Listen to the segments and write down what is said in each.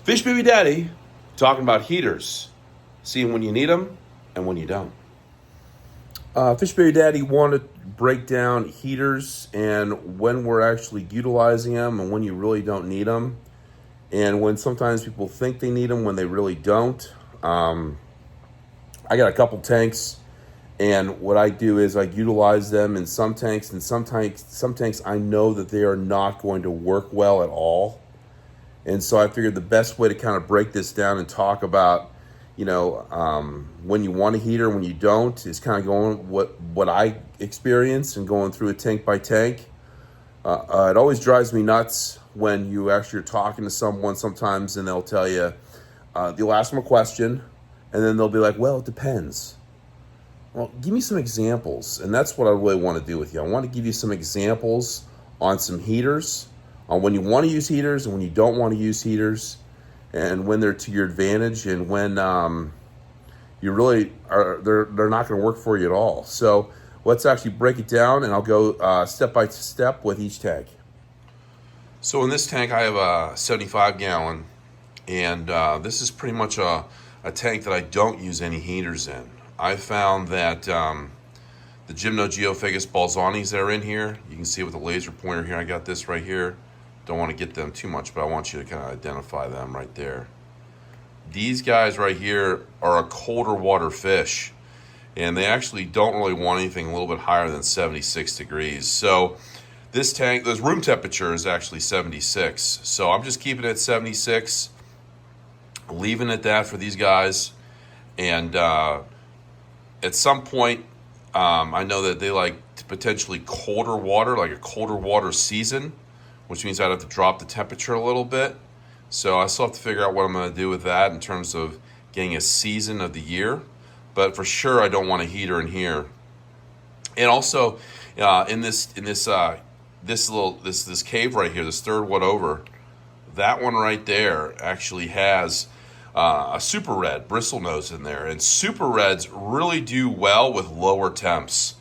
Fish Baby Daddy talking about heaters, seeing when you need them and when you don't. Fish Baby Daddy wanted to break down heaters and when we're actually utilizing them and when you really don't need them, and when sometimes people think they need them when they really don't. I got a couple tanks, and what I do is I utilize them in some tanks, and some tanks I know that they are not going to work well at all. And so I figured the best way to kind of break this down and talk about, when you want a heater, when you don't, is kind of going what I experience and going through it tank by tank. It always drives me nuts when you actually are talking to someone sometimes and they'll tell you, you'll ask them a question and then they'll be like, well, it depends. Well, give me some examples. And that's what I really want to do with you. I want to give you some examples on some heaters, on when you want to use heaters and when you don't want to use heaters, and when they're to your advantage and when you really are, they're not going to work for you at all. So let's actually break it down, and I'll go step by step with each tank. So in this tank, I have a 75 gallon, and this is pretty much a tank that I don't use any heaters in. I found that the Gymnogeophagus balzanis that are in here, you can see with the laser pointer here, I got this right here. Don't want to get them too much, but I want you to kind of identify them right there. These guys right here are a colder water fish, and they actually don't really want anything a little bit higher than 76 degrees. So this tank, the room temperature is actually 76. So I'm just keeping it at 76, leaving it that for these guys. And at some point, I know that they like potentially colder water, like a colder water season, which means I'd have to drop the temperature a little bit. So I still have to figure out what I'm going to do with that in terms of getting a season of the year. But for sure, I don't want a heater in here. And also, in this cave right here, this third one over, that one right there actually has a super red bristlenose in there, and super reds really do well with lower temps.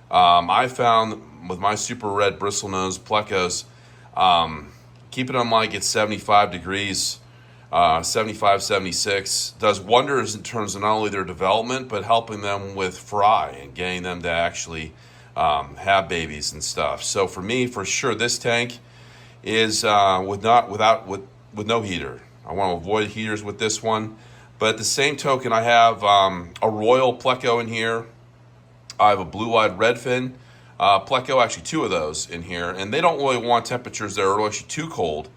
I found with my super red bristlenose plecos, keeping them like it's 75 degrees, 75, 76, does wonders in terms of not only their development, but helping them with fry and getting them to actually have babies and stuff. So for me, for sure, this tank is with no heater. I want to avoid heaters with this one. But at the same token, I have a royal pleco in here. I have a blue-eyed redfin pleco, actually two of those in here, and they don't really want temperatures that are actually too cold.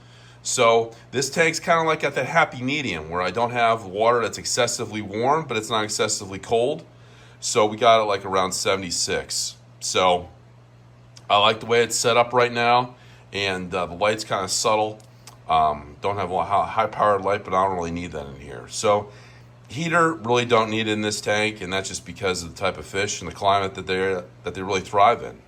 So this tank's kind of like at that happy medium where I don't have water that's excessively warm, but it's not excessively cold. So we got it like around 76. So I like the way it's set up right now, and the light's kind of subtle. Don't have a high-powered light, but I don't really need that in here. So heater, really don't need it in this tank, and that's just because of the type of fish and the climate that they really thrive in.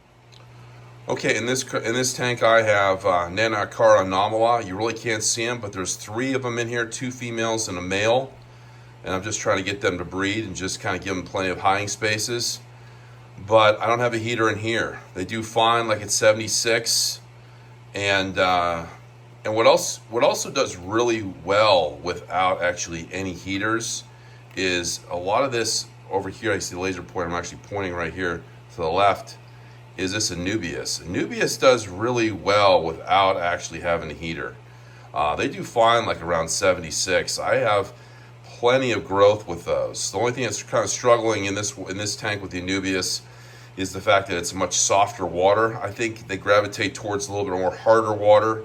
Okay, in this tank I have Nanacara anomala. You really can't see them, but there's 3 of them in here, 2 females and a male, and I'm just trying to get them to breed and just kind of give them plenty of hiding spaces. But I don't have a heater in here. They do fine, like it's 76, and what also does really well without actually any heaters is a lot of this over here. I see the laser pointer. I'm actually pointing right here to the left. Is this Anubias? Anubias does really well without actually having a heater. They do fine like around 76. I have plenty of growth with those. The only thing that's kind of struggling in this tank with the Anubias is the fact that it's a much softer water. I think they gravitate towards a little bit more harder water.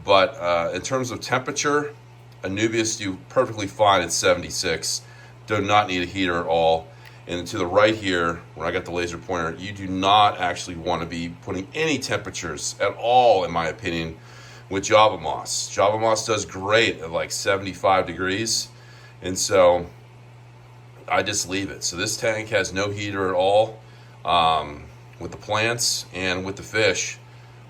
But in terms of temperature, Anubias do perfectly fine at 76. Do not need a heater at all. And to the right here, where I got the laser pointer, you do not actually want to be putting any temperatures at all, in my opinion, with Java moss. Java moss does great at like 75 degrees. And so I just leave it. So this tank has no heater at all with the plants and with the fish.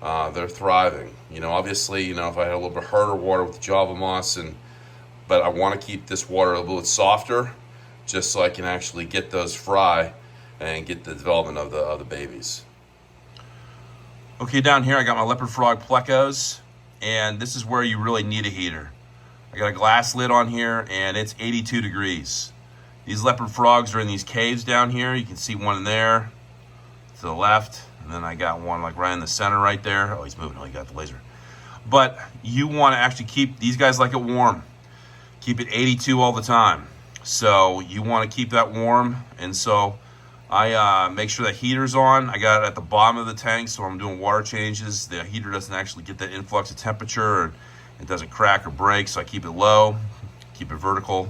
They're thriving. Obviously, if I had a little bit harder water with the Java moss, but I want to keep this water a little bit softer, just so I can actually get those fry and get the development of the babies. Okay, down here I got my leopard frog plecos, and this is where you really need a heater. I got a glass lid on here, and it's 82 degrees. These leopard frogs are in these caves down here. You can see one in there to the left, and then I got one like right in the center right there. Oh, he's moving. Oh, he got the laser. But you want to actually keep, these guys like it warm. Keep it 82 all the time. So you want to keep that warm, and so I make sure that heater's on. I got it at the bottom of the tank, so I'm doing water changes. The heater doesn't actually get that influx of temperature, and it doesn't crack or break, so I keep it low, keep it vertical.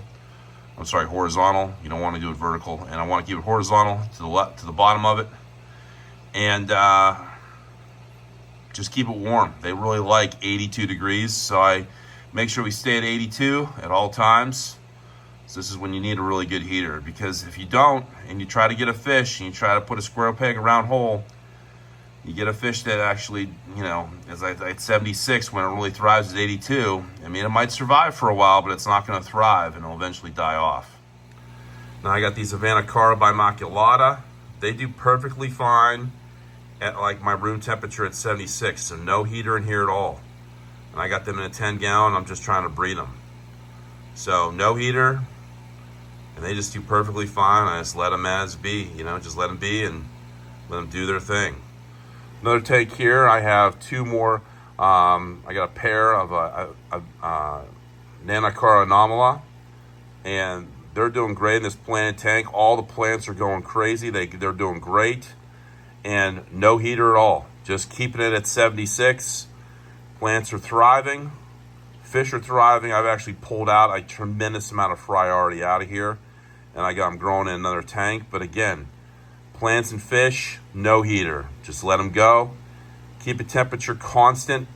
I'm sorry, horizontal. You don't want to do it vertical, and I want to keep it horizontal to the left, to the bottom of it, and just keep it warm. They really like 82 degrees, so I make sure we stay at 82 at all times. So this is when you need a really good heater, because if you don't, and you try to get a fish, and you try to put a square peg in a round hole, you get a fish that actually, you know, is at 76 when it really thrives at 82. I mean, it might survive for a while, but it's not going to thrive, and it'll eventually die off. Now I got these Aquarium bimaculata. They do perfectly fine at like my room temperature at 76, so no heater in here at all. And I got them in a 10-gallon. I'm just trying to breed them. So no heater, and they just do perfectly fine. I just let them as be, you know, just let them be and let them do their thing. Another tank here, I have two more. I got a pair of Nanacara anomala, and they're doing great in this planted tank. All the plants are going crazy. They're doing great, and no heater at all. Just keeping it at 76. Plants are thriving. Fish are thriving. I've actually pulled out a tremendous amount of fry already out of here, and I got them growing in another tank. But again, plants and fish, no heater. Just let them go. Keep the temperature constant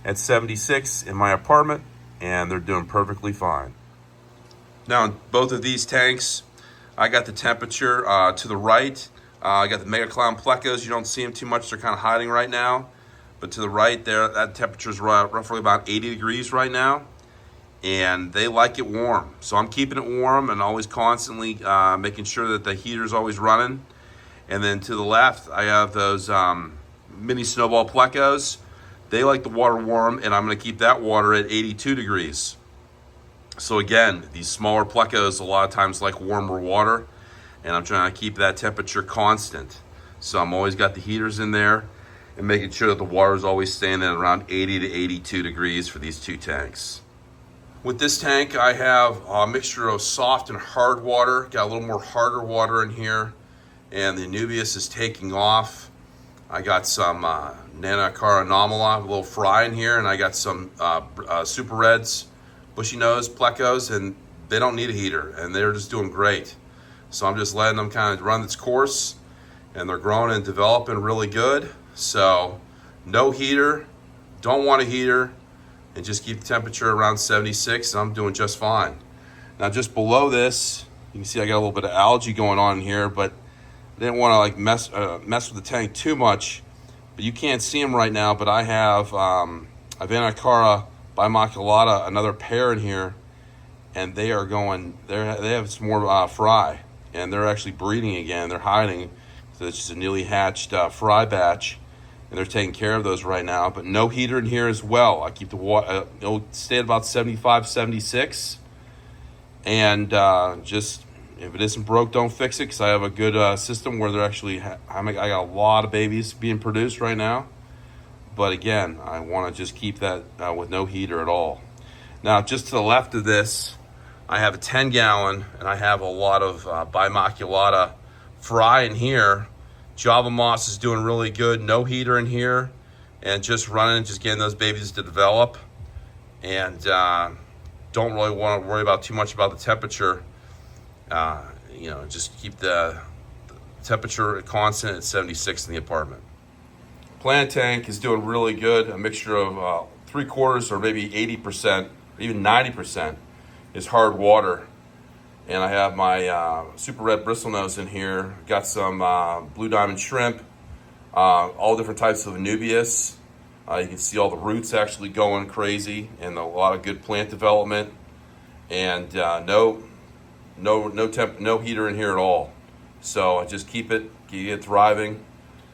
at 76 in my apartment, and they're doing perfectly fine. Now, in both of these tanks, I got the temperature to the right. I got the mega clown plecos. You don't see them too much. They're kind of hiding right now. But to the right there, that temperature is roughly about 80 degrees right now. And they like it warm. So I'm keeping it warm and always constantly making sure that the heater's always running. And then to the left, I have those mini snowball plecos. They like the water warm, and I'm going to keep that water at 82 degrees. So again, these smaller plecos a lot of times like warmer water, and I'm trying to keep that temperature constant. So I'm always got the heaters in there and making sure that the water is always staying at around 80 to 82 degrees for these two tanks. With this tank, I have a mixture of soft and hard water. Got a little more harder water in here, and the Anubias is taking off. I got some Nanacara anomala, a little fry in here, and I got some Super Reds, bushy nose plecos, and they don't need a heater, and they're just doing great. So I'm just letting them kind of run its course, and they're growing and developing really good. So no heater, don't want a heater, and just keep the temperature around 76, and I'm doing just fine. Now just below this, you can see I got a little bit of algae going on in here, but I didn't want to like mess with the tank too much. But you can't see them right now, but I have Nanacara bimaculata, another pair in here, and they are going, they have some more fry, and they're actually breeding again. They're hiding. So it's just a newly hatched fry batch, and they're taking care of those right now. But no heater in here as well. I keep the water, it'll stay at about 75, 76, and just if it isn't broke, don't fix it, because I have a good system where they're actually, I got a lot of babies being produced right now. But again, I want to just keep that with no heater at all. Now, just to the left of this, I have a 10-gallon, and I have a lot of bimaculata fry in here. Java moss is doing really good. No heater in here, and just running, just getting those babies to develop. And don't really want to worry about too much about the temperature. You know, just keep the temperature constant at 76 in the apartment. Plant tank is doing really good. A mixture of 3/4 or maybe 80%, or even 90% is hard water. And I have my Super Red bristlenose in here. Got some blue diamond shrimp, all different types of Anubias. You can see all the roots actually going crazy, and a lot of good plant development. And no heater in here at all. So I just keep it thriving,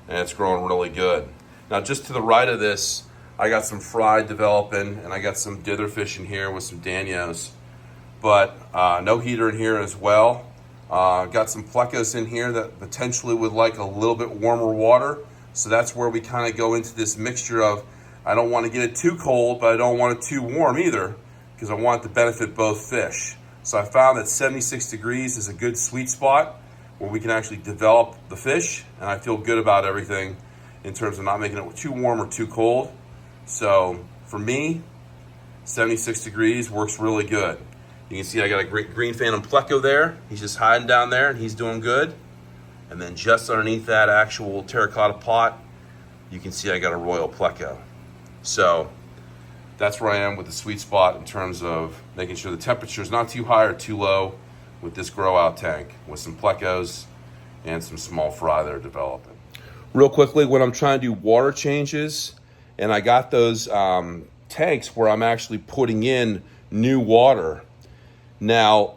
and it's growing really good. Now, just to the right of this, I got some fry developing, and I got some dither fish in here with some danios. But no heater in here as well. Got some plecos in here that potentially would like a little bit warmer water. So that's where we kind of go into this mixture of, I don't want to get it too cold, but I don't want it too warm either, because I want it to benefit both fish. So I found that 76 degrees is a good sweet spot where we can actually develop the fish, and I feel good about everything in terms of not making it too warm or too cold. So for me, 76 degrees works really good. You can see I got a great green phantom pleco there. He's just hiding down there and he's doing good. And then just underneath that actual terracotta pot, you can see I got a royal pleco. So that's where I am with the sweet spot in terms of making sure the temperature is not too high or too low with this grow out tank with some plecos and some small fry that are developing. Real quickly, when I'm trying to do water changes, and I got those tanks where I'm actually putting in new water. Now,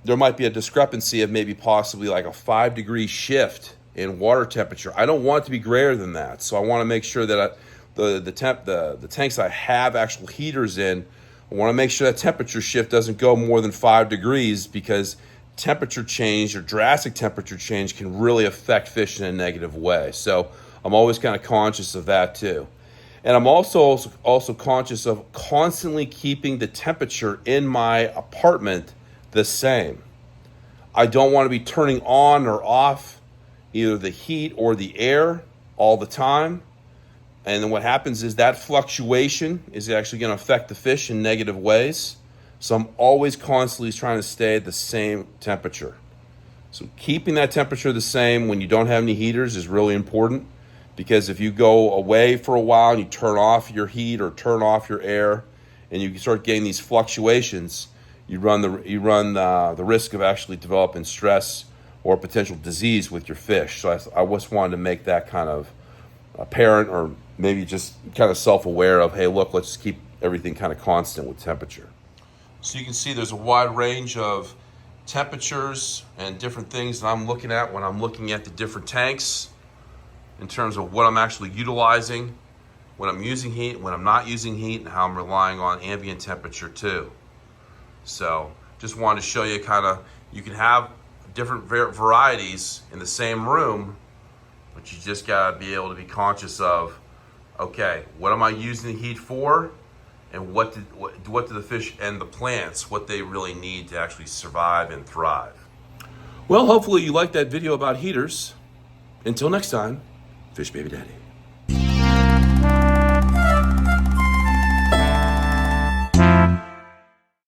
there might be a discrepancy of maybe possibly like a 5-degree shift in water temperature. I don't want it to be greater than that. So I want to make sure that the tanks I have actual heaters in, I want to make sure that temperature shift doesn't go more than 5 degrees, because temperature change or drastic temperature change can really affect fish in a negative way. So I'm always kind of conscious of that too. And I'm also conscious of constantly keeping the temperature in my apartment the same. I don't want to be turning on or off either the heat or the air all the time. And then what happens is that fluctuation is actually going to affect the fish in negative ways. So I'm always constantly trying to stay at the same temperature. So keeping that temperature the same when you don't have any heaters is really important, because if you go away for a while and you turn off your heat or turn off your air and you start getting these fluctuations, you run the risk of actually developing stress or potential disease with your fish. So I just wanted to make that kind of apparent, or maybe just kind of self-aware of, hey, look, let's keep everything kind of constant with temperature. So you can see there's a wide range of temperatures and different things that I'm looking at when I'm looking at the different tanks in terms of what I'm actually utilizing, when I'm using heat, when I'm not using heat, and how I'm relying on ambient temperature too. So just wanted to show you kind of, you can have different varieties in the same room, but you just gotta be able to be conscious of, okay, what am I using the heat for? And what do the fish and the plants, what they really need to actually survive and thrive. Well, hopefully you liked that video about heaters. Until next time, Fish Baby Daddy.